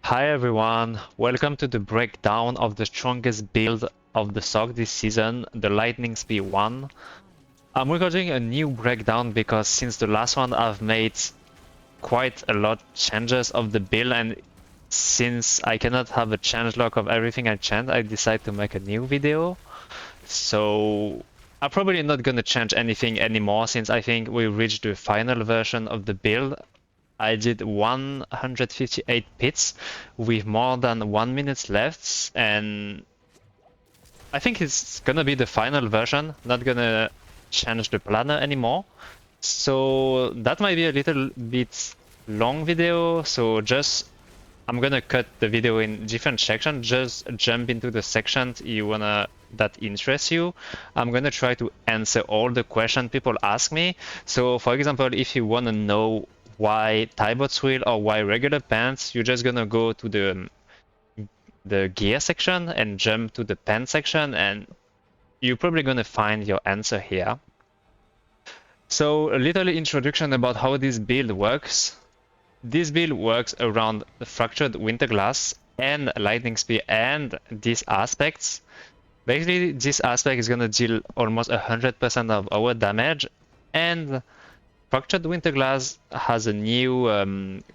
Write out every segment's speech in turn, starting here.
Hi everyone, welcome to the breakdown of the strongest build of the SOC this season, the Lightning Speed 1. I'm recording a new breakdown because since the last one I've made quite a lot changes of the build, and since I cannot have a change log of everything I changed, I decided to make a new video. So I'm probably not gonna change anything anymore since I think we reached the final version of the build. I did 158 pits with more than 1 minute left, and I think it's gonna be the final version, not gonna change the planner anymore. So that might be a little bit long video, so just I'm gonna cut the video in different sections, just jump into the sections that interest you. I'm gonna try to answer all the questions people ask me. So for example, if you wanna know why Tibault wheel or why regular pants, you're just gonna go to the gear section and jump to the pants section, and you're probably gonna find your answer here. So a little introduction about how this build works. This build works around the fractured winter glass and lightning spear and these aspects. Basically, this aspect is gonna deal almost 100% of our damage, and fractured winter glass has a new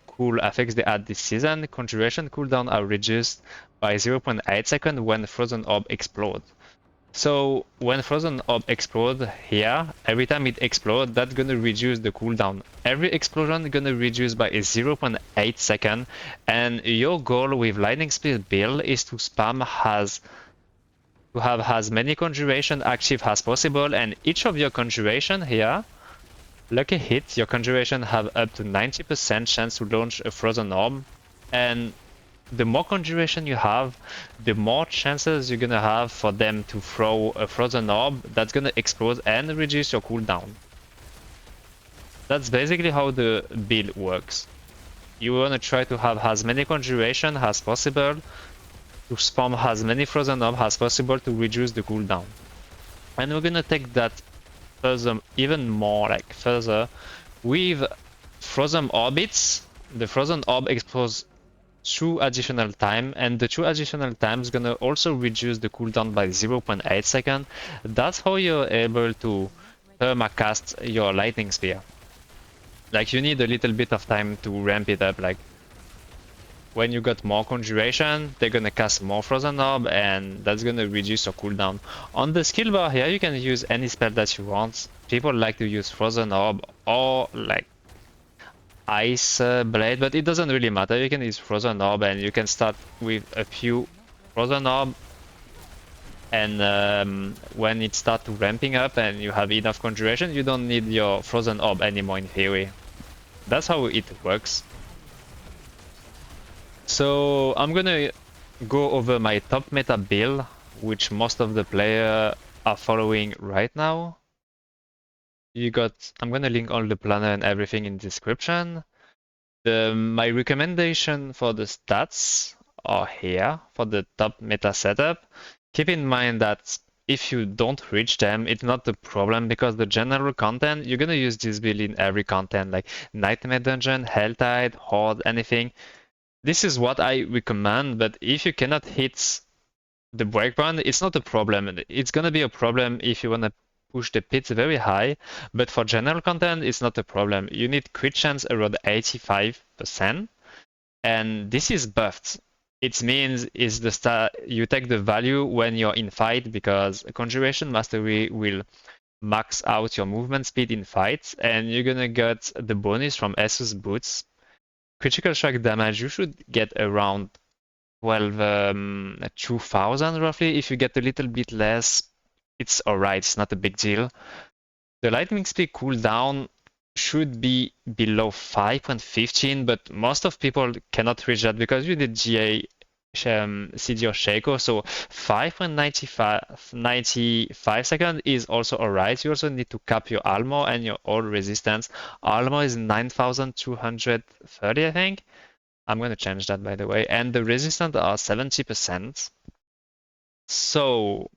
cool effects they add this season. Conjuration cooldown are reduced by 0.8 seconds when frozen orb explode. So when frozen orb explode here, every time it explodes, that's gonna reduce the cooldown. Every explosion gonna reduce by a 0.8 second, and your goal with lightning speed build is to have as many conjuration active as possible, and each of your conjuration here, lucky hit, your conjuration have up to 90% chance to launch a frozen orb, and the more conjuration you have, the more chances you're gonna have for them to throw a frozen orb that's gonna explode and reduce your cooldown. That's basically how the build works. You wanna try to have as many conjuration as possible, to spam as many frozen orb as possible to reduce the cooldown. And we're gonna take that further, even more like further, with frozen orbits. The frozen orb explodes 2 additional time, and the 2 additional time is gonna also reduce the cooldown by 0.8 seconds. That's how you're able to permacast your lightning spear. Like, you need a little bit of time to ramp it up. Like, when you got more conjuration, they're gonna cast more frozen orb, and that's gonna reduce your cooldown. On the skill bar here, you can use any spell that you want. People like to use frozen orb or like ice blade, but it doesn't really matter. You can use frozen orb, and you can start with a few frozen orb, and when it starts ramping up and you have enough conjuration, you don't need your frozen orb anymore in theory. That's how it works. So I'm gonna go over my top meta build, which most of the players are following right now. I'm gonna link all the planner and everything in description. My recommendation for the stats are here for the top meta setup. Keep in mind that if you don't reach them, it's not a problem, because the general content, you're gonna use this build in every content, like Nightmare Dungeon, Helltide, Horde, anything. This is what I recommend, but if you cannot hit the breakpoint, it's not a problem. It's gonna be a problem if you wanna push the pits very high, but for general content, it's not a problem. You need crit chance around 85%, and this is buffed. It means is the stat you take the value when you're in fight, because Conjuration Mastery will max out your movement speed in fights, and you're gonna get the bonus from Asus boots. Critical strike damage, you should get around 2000 roughly. If you get a little bit less, it's alright, it's not a big deal. The lightning speed cooldown should be below 5.15, but most of people cannot reach that because you did GA CD or Shaco, so 5.95 seconds is also alright. You also need to cap your armor and your all resistance. Armor is 9230, I think. I'm gonna change that, by the way, and the resistance are 70%. So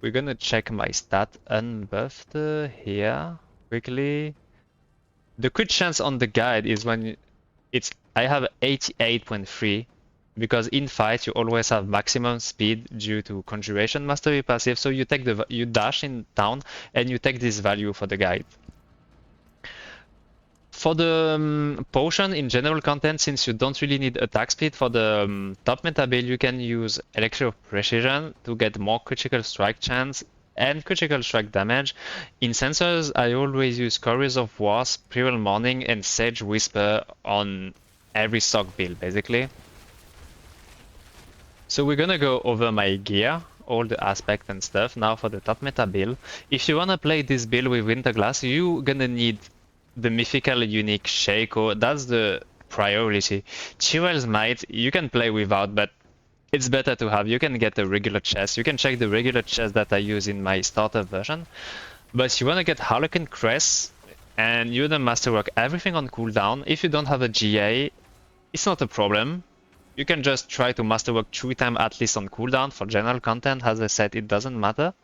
we're gonna check my stat unbuffed here quickly. The crit chance on the guide is when I have 88.3 because in fight you always have maximum speed due to Conjuration Mastery passive. So you dash in town and you take this value for the guide. For the potion in general content, since you don't really need attack speed for the top meta build, you can use Elixir of Precision to get more critical strike chance and critical strike damage. Incenses, I always use Couriers of Wars, Primal Morning, and Sage Whisper on every SOC build, basically. So we're gonna go over my gear, all the aspects and stuff, now for the top meta build. If you wanna play this build with Winterglass, you're gonna need the mythical unique Shaco. That's the priority. Chirel's Might, you can play without, but it's better to have. You can get a regular chest. You can check the regular chest that I use in my starter version. But you wanna get Harlequin Crest, and you wanna masterwork everything on cooldown. If you don't have a GA, it's not a problem. You can just try to masterwork 3 times at least on cooldown. For general content, as I said, it doesn't matter.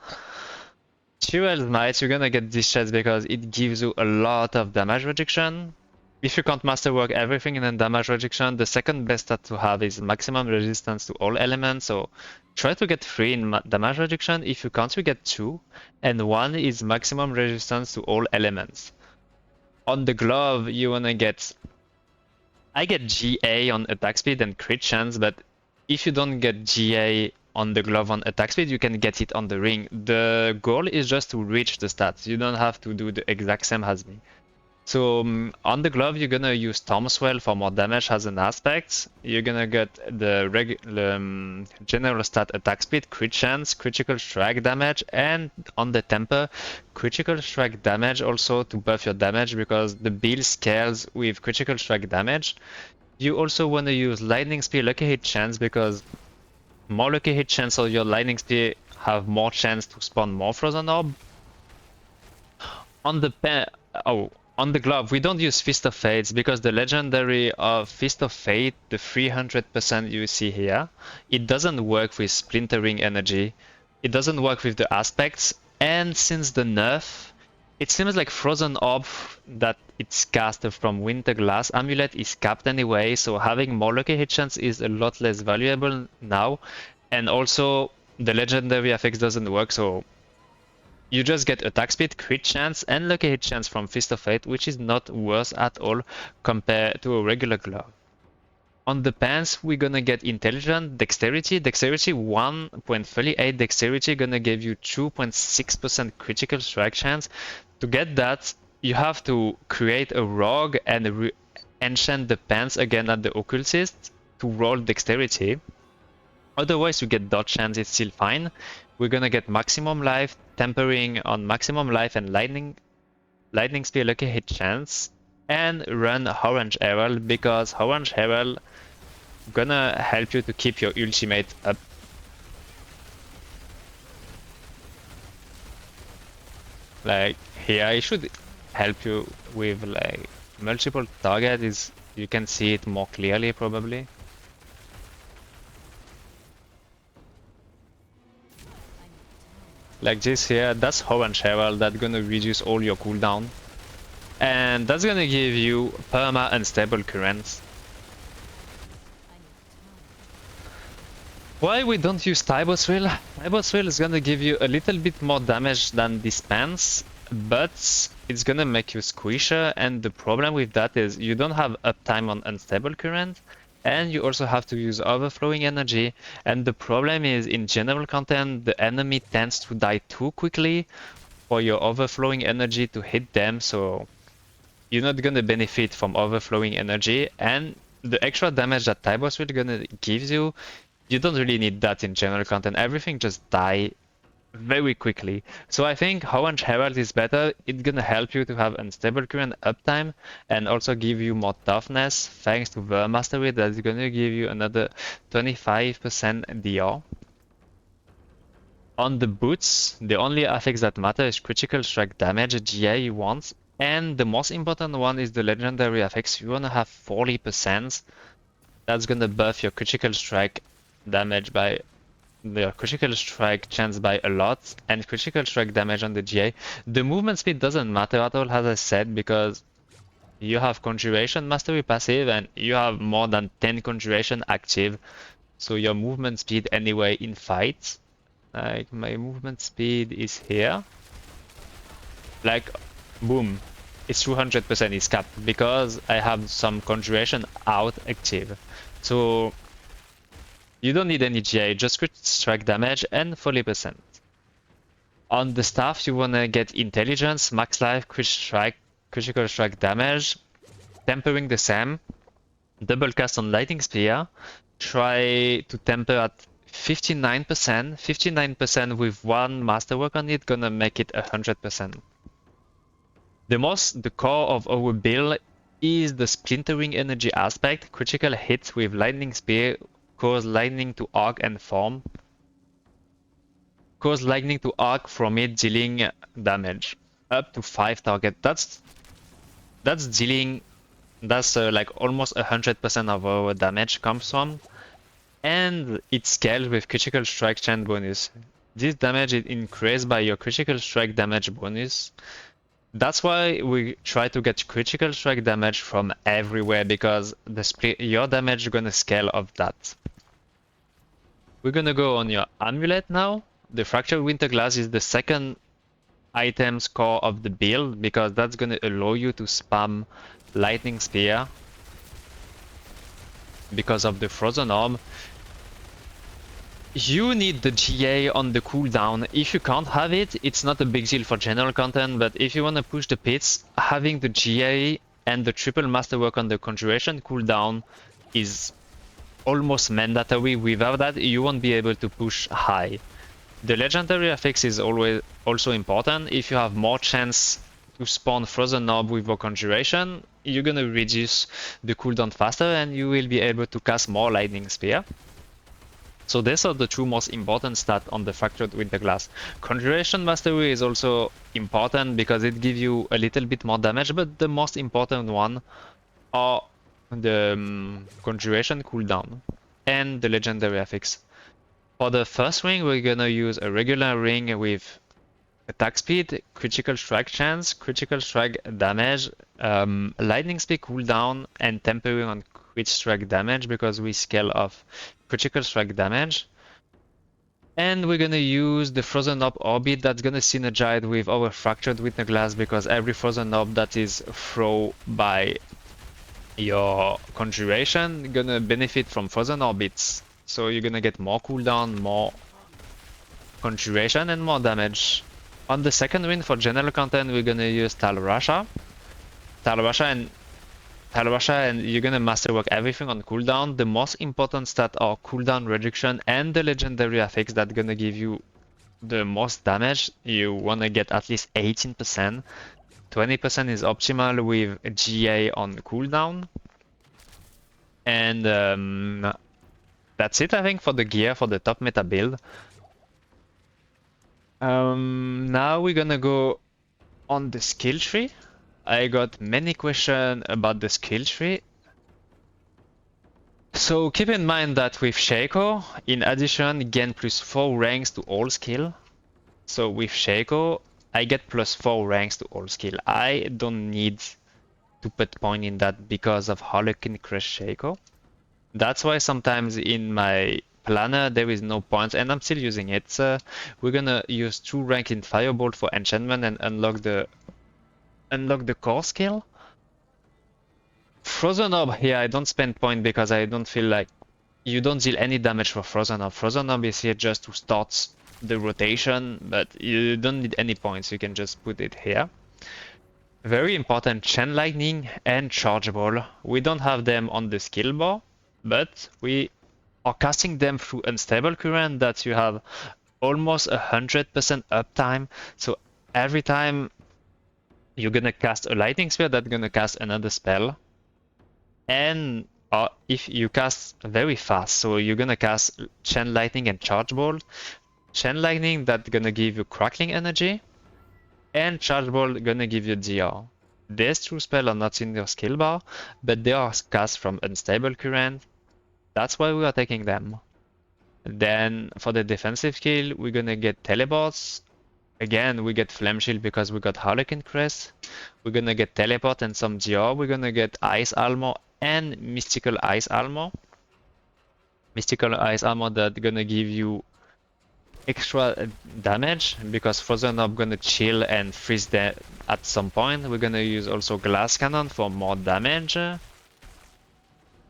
Chirel's Might, you're gonna get this chest because it gives you a lot of damage reduction. If you can't masterwork everything in a damage reduction, the second best stat to have is maximum resistance to all elements. So try to get 3 in damage reduction. If you can't, you get 2. And 1 is maximum resistance to all elements. On the glove, you wanna get... I get GA on attack speed and crit chance, but if you don't get GA on the glove on attack speed, you can get it on the ring. The goal is just to reach the stats. You don't have to do the exact same as me. So on the glove, you're gonna use Stormswell for more damage as an aspect. You're gonna get the general stat attack speed, crit chance, critical strike damage, and on the temper, critical strike damage also to buff your damage because the build scales with critical strike damage. You also wanna use lightning spear lucky hit chance because more lucky hit chance or your lightning spear have more chance to spawn more frozen orb. On the on the glove, we don't use Fist of Fates because the legendary of Fist of Fate, the 300% you see here, it doesn't work with Splintering Energy. It doesn't work with the aspects, and since the nerf, it seems like Frozen Orb that it's casted from Winterglass Amulet is capped anyway, so having more lucky hit chance is a lot less valuable now. And also, the legendary effects doesn't work, so you just get attack speed, crit chance, and lucky hit chance from Fist of Fate, which is not worse at all compared to a regular glove. On the pants, we're gonna get intelligent, dexterity. Dexterity 1.38 dexterity gonna give you 2.6% critical strike chance. To get that, you have to create a rogue and enchant the pants again at the occultist to roll dexterity. Otherwise, you get dodge chance, it's still fine. We're gonna get maximum life, tempering on maximum life and lightning spear lucky hit chance, and run Orange Herald because Orange Herald gonna help you to keep your ultimate up. Like here, it should help you with like multiple targets. You can see it more clearly probably. Like this here, that's Orange Herald, that's gonna reduce all your cooldown. And that's gonna give you perma unstable currents. Why we don't use Tibault Thrill? Tibault Thrill is gonna give you a little bit more damage than Dispense, but it's gonna make you squisher, and the problem with that is you don't have uptime on unstable current, and you also have to use overflowing energy, and the problem is in general content the enemy tends to die too quickly for your overflowing energy to hit them, so you're not gonna benefit from overflowing energy, and the extra damage that Tibault Thrill gonna gives you, you don't really need that in general content. Everything just die very quickly. So I think Orange Herald is better. It's gonna help you to have unstable current uptime and also give you more toughness thanks to the mastery that's gonna give you another 25% DR. On the boots, the only effects that matter is critical strike damage, GA you want, and the most important one is the legendary effects. You wanna have 40%. That's gonna buff your critical strike damage by the critical strike chance by a lot, and critical strike damage on the GA. The movement speed doesn't matter at all, as I said, because you have Conjuration Mastery passive, and you have more than 10 Conjuration active. So your movement speed anyway in fights. Like my movement speed is here. Like, boom. It's 200% is capped because I have some Conjuration out active. So you don't need any GA, just crit strike damage and 40%. On the staff, you wanna get Intelligence, Max Life, crit strike, critical strike damage, tempering the same, double cast on Lightning Spear, try to temper at 59%. 59% with one Masterwork on it gonna make it 100%. The core of our build is the splintering energy aspect. Critical hits with Lightning Spear cause lightning to arc and form. Cause lightning to arc from it, dealing damage up to 5 target. That's dealing. That's like almost 100% of our damage comes from, and it scales with critical strike chain bonus. This damage is increased by your critical strike damage bonus. That's why we try to get critical strike damage from everywhere, because your damage is gonna scale of that. We're gonna go on your amulet now. The Fractured Winterglass is the second item core of the build, because that's gonna allow you to spam Lightning Spear because of the Frozen Orb. You need the GA on the cooldown. If you can't have it, it's not a big deal for general content, but if you want to push the pits, having the GA and the triple masterwork on the Conjuration cooldown is almost mandatory. Without that, you won't be able to push high. The legendary affix is always also important. If you have more chance to spawn Frozen Orb with your Conjuration, you're gonna reduce the cooldown faster and you will be able to cast more Lightning Spear. So these are the two most important stats on the Fractured Winterglass. Conjuration Mastery is also important because it gives you a little bit more damage, but the most important one are the Conjuration cooldown and the Legendary affix. For the first ring, we're gonna use a regular ring with attack speed, critical strike chance, critical strike damage, lightning speed cooldown, and tempering on crit strike damage because we scale off critical strike damage. And we're gonna use the Frozen Orb Orbit that's gonna synergize with our Fractured Winterglass, because every Frozen Orb that is thrown by your Conjuration gonna benefit from Frozen Orbits. So you're gonna get more cooldown, more Conjuration, and more damage. On the second win for general content, we're gonna use Tal Rasha. Tal Rasha, and you're gonna masterwork everything on cooldown. The most important stats are cooldown reduction and the legendary affix that's gonna give you the most damage. You wanna get at least 18%. 20% is optimal with GA on cooldown. And that's it, I think, for the gear for the top meta build. Now we're gonna go on the skill tree. I got many questions about the skill tree. So keep in mind that with Shaco, in addition, gain +4 ranks to all skill. So with Shaco, I get +4 ranks to all skill. I don't need to put point in that because of Harlequin Crush Shaco. That's why sometimes in my planner there is no points, and I'm still using it. We're gonna use 2 rank in Firebolt for enchantment and unlock the core skill. Frozen Orb here, I don't spend point because I don't feel like you don't deal any damage for Frozen Orb. Frozen Orb is here just to start the rotation, but you don't need any points, you can just put it here. Very important, Chain Lightning and Charge Ball. We don't have them on the skill bar, but we are casting them through Unstable Current that you have almost 100% uptime. So every time you're gonna cast a Lightning Spear, that's gonna cast another spell. And if you cast very fast, so you're gonna cast Chain Lightning and Charge Ball. Chain Lightning that's gonna give you Crackling Energy, and Charge Ball gonna give you DR. These two spells are not in your skill bar, but they are cast from Unstable Current. That's why we are taking them. Then for the defensive skill, we're gonna get Teleports, Again, we get Flame Shield because we got Harlequin Crest. We're gonna get Teleport and some Dior. We're gonna get Ice Armor and Mystical Ice Armor. Mystical Ice Armor that gonna give you extra damage because Frozen Orb gonna chill and freeze that at some point. We're gonna use also Glass Cannon for more damage.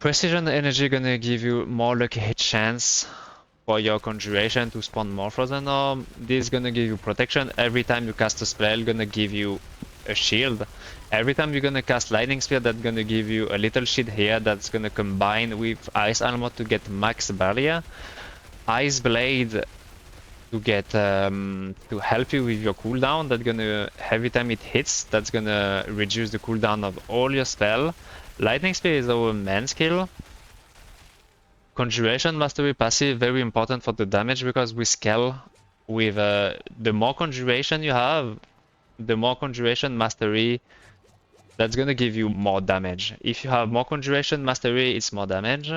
Precision Energy gonna give you more lucky hit chance for your Conjuration to spawn more Frozen Orb. This is gonna give you protection every time you cast a spell, gonna give you a shield. Every time you're gonna cast Lightning Spear, that's gonna give you a little shield here that's gonna combine with Ice Armor to get max barrier. Ice Blade to get to help you with your cooldown. That's gonna every time it hits, that's gonna reduce the cooldown of all your spell. Lightning Spear is our main skill. Conjuration Mastery passive, very important for the damage because we scale with the more Conjuration you have, the more Conjuration Mastery, that's gonna give you more damage. If you have more Conjuration Mastery, it's more damage.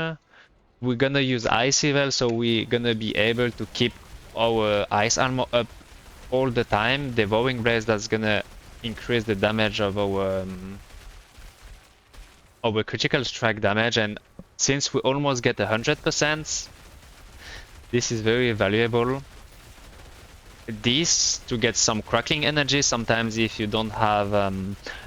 We're gonna use Ice Evil, so we're gonna be able to keep our Ice Armor up all the time. Devouring Blaze, that's gonna increase the damage of our critical strike damage, and since we almost get 100%, this is very valuable. This to get some crackling energy. Sometimes if you don't have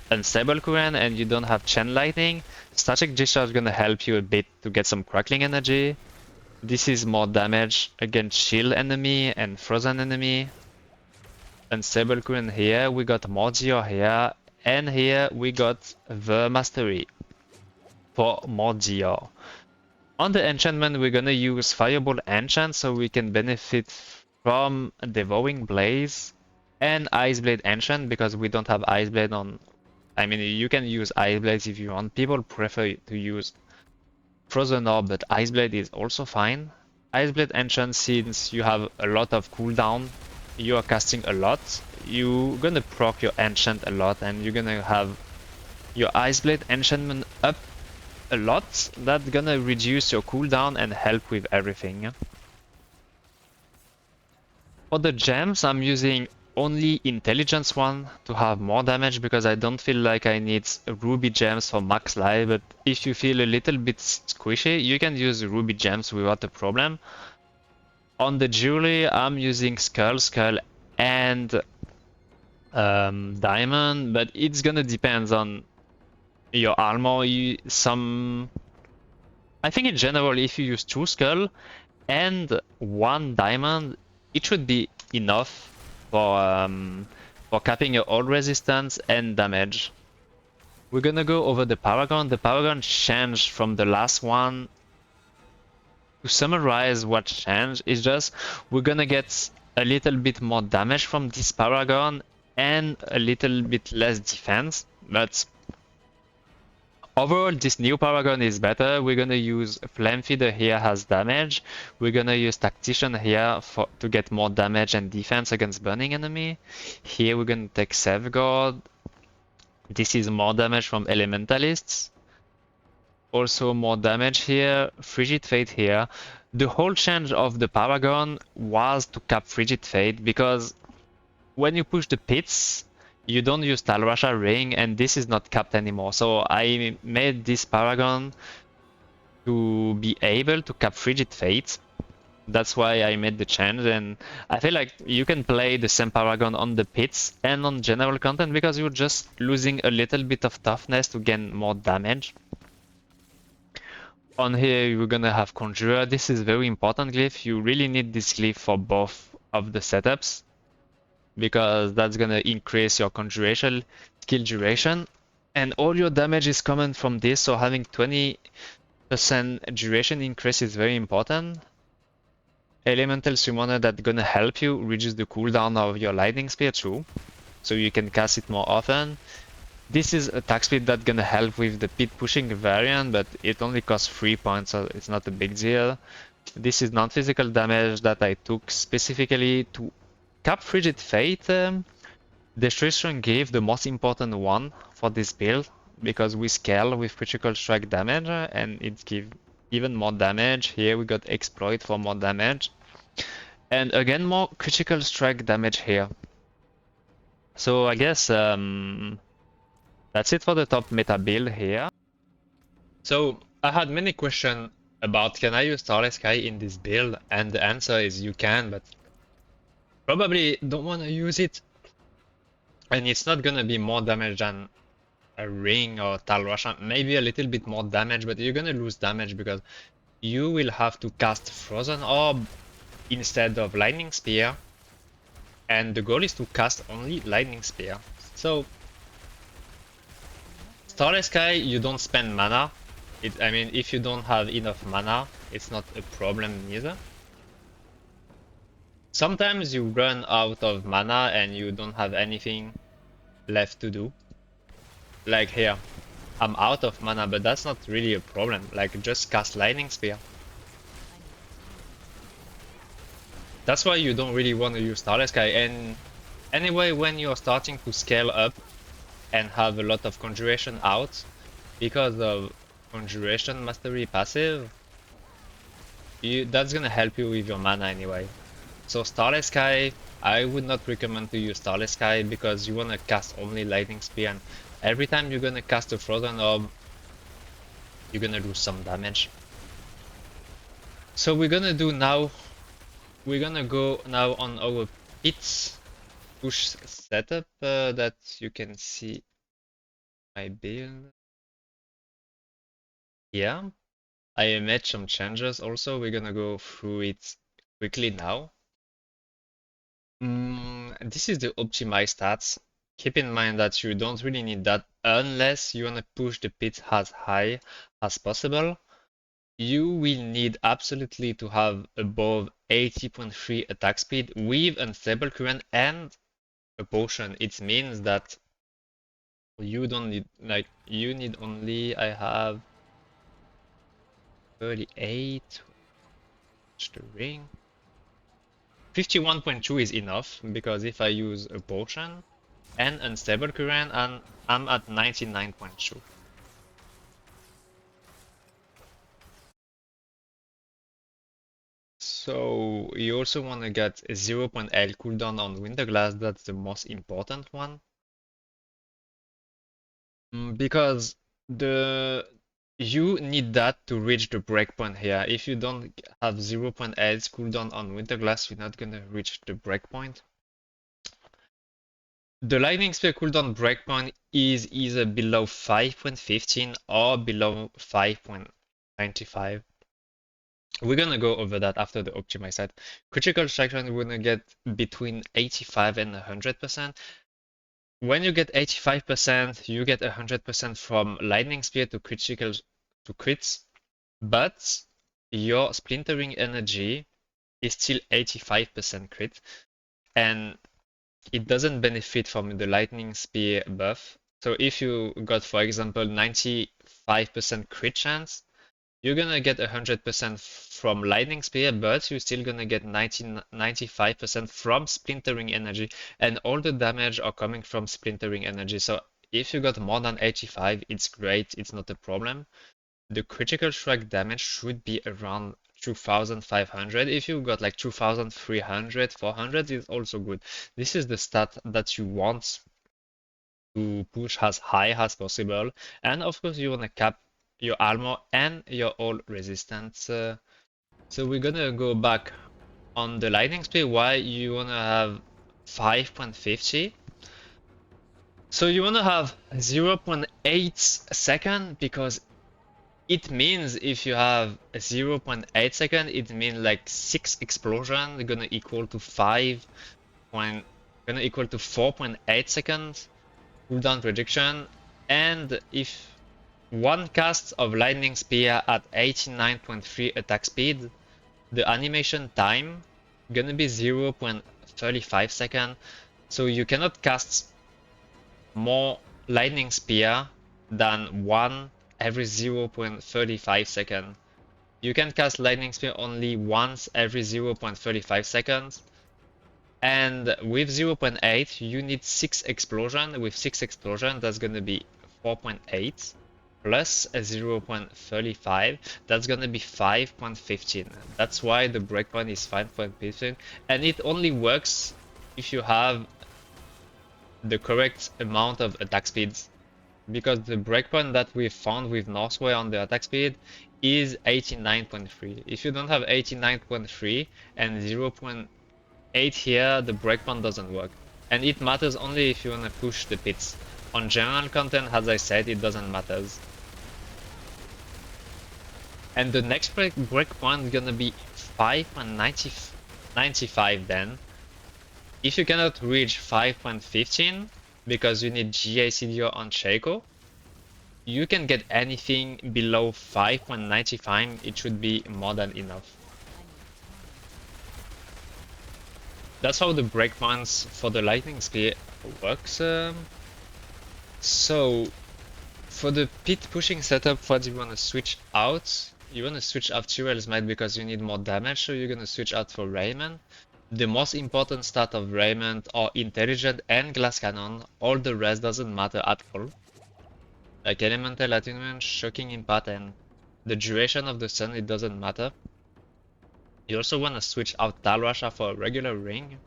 unstable current and you don't have chain lightning, static discharge is gonna help you a bit to get some crackling energy. This is more damage against shield enemy and frozen enemy. Unstable current here, we got more Dior here, and here we got the mastery for more Dior. On the enchantment, we're gonna use Fireball Enchant so we can benefit from Devouring Blaze and Ice Blade Enchant because we don't have Ice Blade on. I mean, you can use Ice Blades if you want. People prefer to use Frozen Orb, but Ice Blade is also fine. Ice Blade Enchant, since you have a lot of cooldown, you are casting a lot, you're gonna proc your enchant a lot and you're gonna have your Ice Blade enchantment up a lot. That's gonna reduce your cooldown and help with everything. For the gems, I'm using only Intelligence one to have more damage because I don't feel like I need Ruby gems for max life, but if you feel a little bit squishy, you can use Ruby gems without a problem. On the jewelry, I'm using Skull, and Diamond, but it's gonna depend on your armor. I think in general, if you use 2 Skull and 1 Diamond, it should be enough for capping your all resistance and damage. We're gonna go over the Paragon. The Paragon changed from the last one. To summarize what changed is just we're gonna get a little bit more damage from this Paragon and a little bit less defense, but overall this new Paragon is better. We're gonna use Flame Feeder here has damage. We're gonna use Tactician here to get more damage and defense against burning enemy. Here we're gonna take Safeguard. This is more damage from Elementalists. Also more damage here, Frigid Fate here. The whole change of the Paragon was to cap Frigid Fate because when you push the pits, you don't use Tal Rasha Ring and this is not capped anymore. So I made this Paragon to be able to cap Frigid Fate. That's why I made the change, and I feel like you can play the same Paragon on the pits and on general content because you're just losing a little bit of toughness to gain more damage. On here, we're gonna have Conjurer. This is very important glyph. You really need this glyph for both of the setups because that's gonna increase your Conjuration skill duration. And all your damage is coming from this, so having 20% duration increase is very important. Elemental Summoner that's gonna help you reduce the cooldown of your Lightning Spear too, so you can cast it more often. This is attack speed that's gonna help with the pit pushing variant, but it only costs 3 points, so it's not a big deal. This is non-physical damage that I took specifically to cap Frigid Fate. Destruction gave the most important one for this build because we scale with critical strike damage and it gives even more damage. Here we got Exploit for more damage and again more critical strike damage here. So I guess that's it for the top meta build here. So I had many questions about can I use Starless Sky in this build, and the answer is you can, but probably don't want to use it, and it's not gonna be more damage than a ring or Tal Rasha. Maybe a little bit more damage, but you're gonna lose damage because you will have to cast Frozen Orb instead of Lightning Spear, and the goal is to cast only Lightning Spear. So Starless Sky, you don't spend mana. I mean, if you don't have enough mana, it's not a problem neither. Sometimes you run out of mana and you don't have anything left to do. Like here, I'm out of mana, but that's not really a problem. Like, just cast Lightning Spear. That's why you don't really want to use Starless Sky. And anyway, when you're starting to scale up and have a lot of Conjuration out, because of Conjuration Mastery passive, that's gonna help you with your mana anyway. So Starless Sky, I would not recommend to use Starless Sky because you wanna cast only Lightning Spear, and every time you're gonna cast a Frozen Orb, you're gonna do some damage. So we're gonna go now on our pits push setup that you can see my build. Yeah, I made some changes also. We're gonna go through it quickly now. This is the optimized stats. Keep in mind that you don't really need that unless you want to push the pit as high as possible. You will need absolutely to have above 80.3 attack speed with unstable current and a potion. It means that you don't need, like, you need only, I have 38, the ring. 51.2 is enough, because if I use a potion and unstable current, and I'm at 99.2. So you also want to get a 0.8 cooldown on Winterglass. That's the most important one. Because you need that to reach the breakpoint here. If you don't have 0.8 cooldown on Winterglass, you're not gonna reach the breakpoint. The Lightning Spear cooldown breakpoint is either below 5.15 or below 5.95. We're gonna go over that after the optimized side. Critical strike rate, we're gonna get between 85 and 100%. When you get 85%, you get 100% from Lightning Spear to crits, but your Splintering Energy is still 85% crit, and it doesn't benefit from the Lightning Spear buff. So if you got, for example, 95% crit chance, you're gonna get 100% from Lightning Spear, but you're still gonna get 95% from Splintering Energy, and all the damage are coming from Splintering Energy. So if you got more than 85, it's great, it's not a problem. The critical strike damage should be around 2500. If you got like 2300, 400 is also good. This is the stat that you want to push as high as possible. And of course, you want to cap your armor and your all resistance. So we're gonna go back on the lightning speed. Why you wanna have 5.50? So you wanna have 0.8 second, because it means if you have a 0.8 second, it means like 6 explosion gonna equal to 4.8 seconds cooldown reduction. And if one cast of Lightning Spear at 89.3 attack speed, the animation time gonna be 0.35 seconds. So you cannot cast more Lightning Spear than one every 0.35 seconds. You can cast Lightning Spear only once every 0.35 seconds. And with 0.8, you need 6 explosion. With 6 explosion, that's gonna be 4.8 plus a 0.35. That's gonna be 5.15. That's why the breakpoint is 5.15, and it only works if you have the correct amount of attack speeds. Because the breakpoint that we found with Northway on the attack speed is 89.3. If you don't have 89.3 and 0.8 here, the breakpoint doesn't work. And it matters only if you want to push the pits. On general content, as I said, it doesn't matter. And the next breakpoint is gonna be 5.95 then. If you cannot reach 5.15 because you need GA on Shaco, you can get anything below 5.95, it should be more than enough. That's how the breakpoints for the lightning spear works. So for the pit pushing setup, what you want to switch out? You want to switch out Tyrell's Might because you need more damage, so you're gonna switch out for Raymond. The most important stat of Raymond are Intelligent and Glass Cannon, all the rest doesn't matter at all. Like Elemental Attunement, Shocking Impact, and the duration of the sun, it doesn't matter. You also want to switch out Tal Rasha for a regular ring.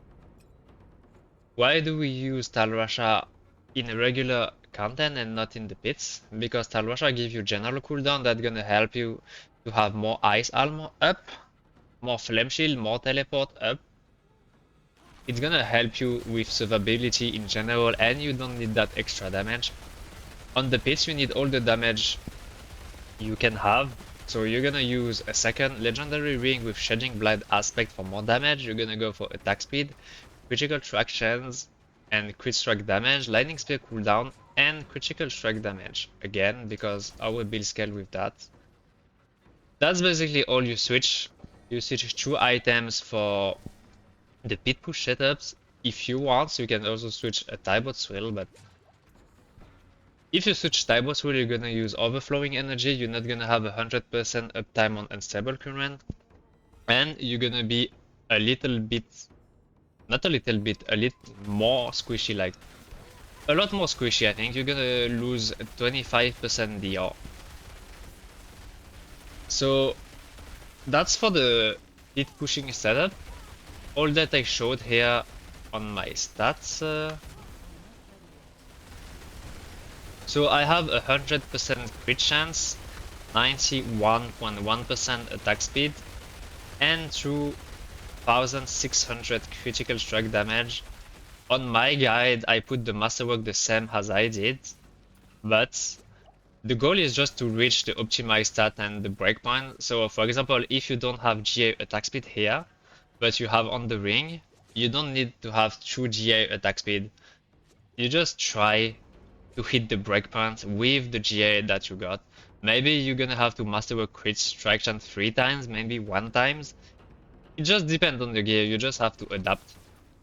Why do we use Tal Rasha in a regular content and not in the pits? Because Tal Rasha gives you general cooldown that's gonna help you to have more Ice Armor up, more Flame Shield, more Teleport up. It's gonna help you with survivability in general, and you don't need that extra damage. On the pits you need all the damage you can have, so you're gonna use a second legendary ring with Shedding Blind aspect for more damage. You're gonna go for attack speed, critical tractions, and crit strike damage, lightning spear cooldown, and critical strike damage again because I will build scale with that. That's basically all you switch. You switch 2 items for the pit push setups. If you want, so you can also switch a Tibault Swill, but if you switch Tibault Swill, you're gonna use overflowing energy, you're not gonna have 100% uptime on unstable current, and you're gonna be a little bit, not a little bit, a little more squishy, like a lot more squishy. I think you're gonna lose 25% DR. So that's for the pit pushing setup. All that I showed here on my stats. So I have 100% crit chance, 91.1% attack speed, and 2600 critical strike damage. On my guide I put the masterwork the same as I did, but the goal is just to reach the optimized stat and the breakpoint. So for example, if you don't have GA attack speed here, but you have on the ring, you don't need to have true GA attack speed. You just try to hit the breakpoint with the GA that you got. Maybe you're gonna have to masterwork crit traction 3 times, maybe 1 times. It just depends on the gear, you just have to adapt.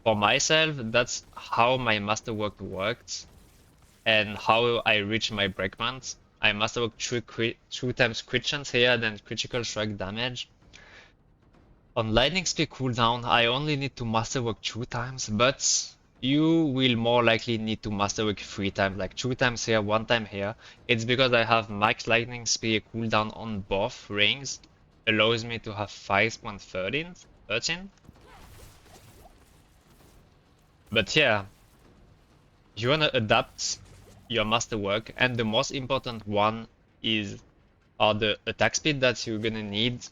For myself, that's how my masterwork worked and how I reach my breakpoints. I masterwork 2 times crit chance here, then critical strike damage. On lightning speed cooldown, I only need to masterwork 2 times, but you will more likely need to masterwork 3 times, like 2 times here, 1 time here. It's because I have max lightning speed cooldown on both rings, allows me to have 5.13. But yeah, you wanna adapt your masterwork, and the most important one are the attack speed that you're gonna need,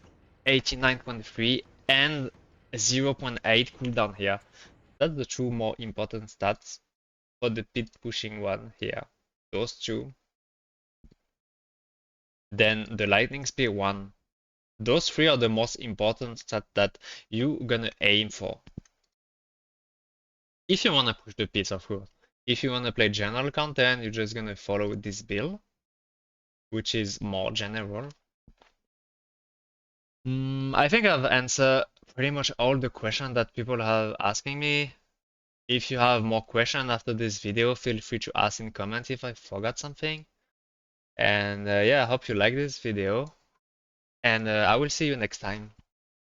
89.3 and 0.8 cooldown here. That's the two more important stats for the pit pushing one here. Those two. Then the lightning speed one. Those three are the most important stats that you're gonna aim for. If you wanna push the pits, of course. If you wanna play general content, you're just gonna follow this build, which is more general. I think I've answered pretty much all the questions that people have asking me. If you have more questions after this video, feel free to ask in comments if I forgot something. And yeah, I hope you like this video. And I will see you next time.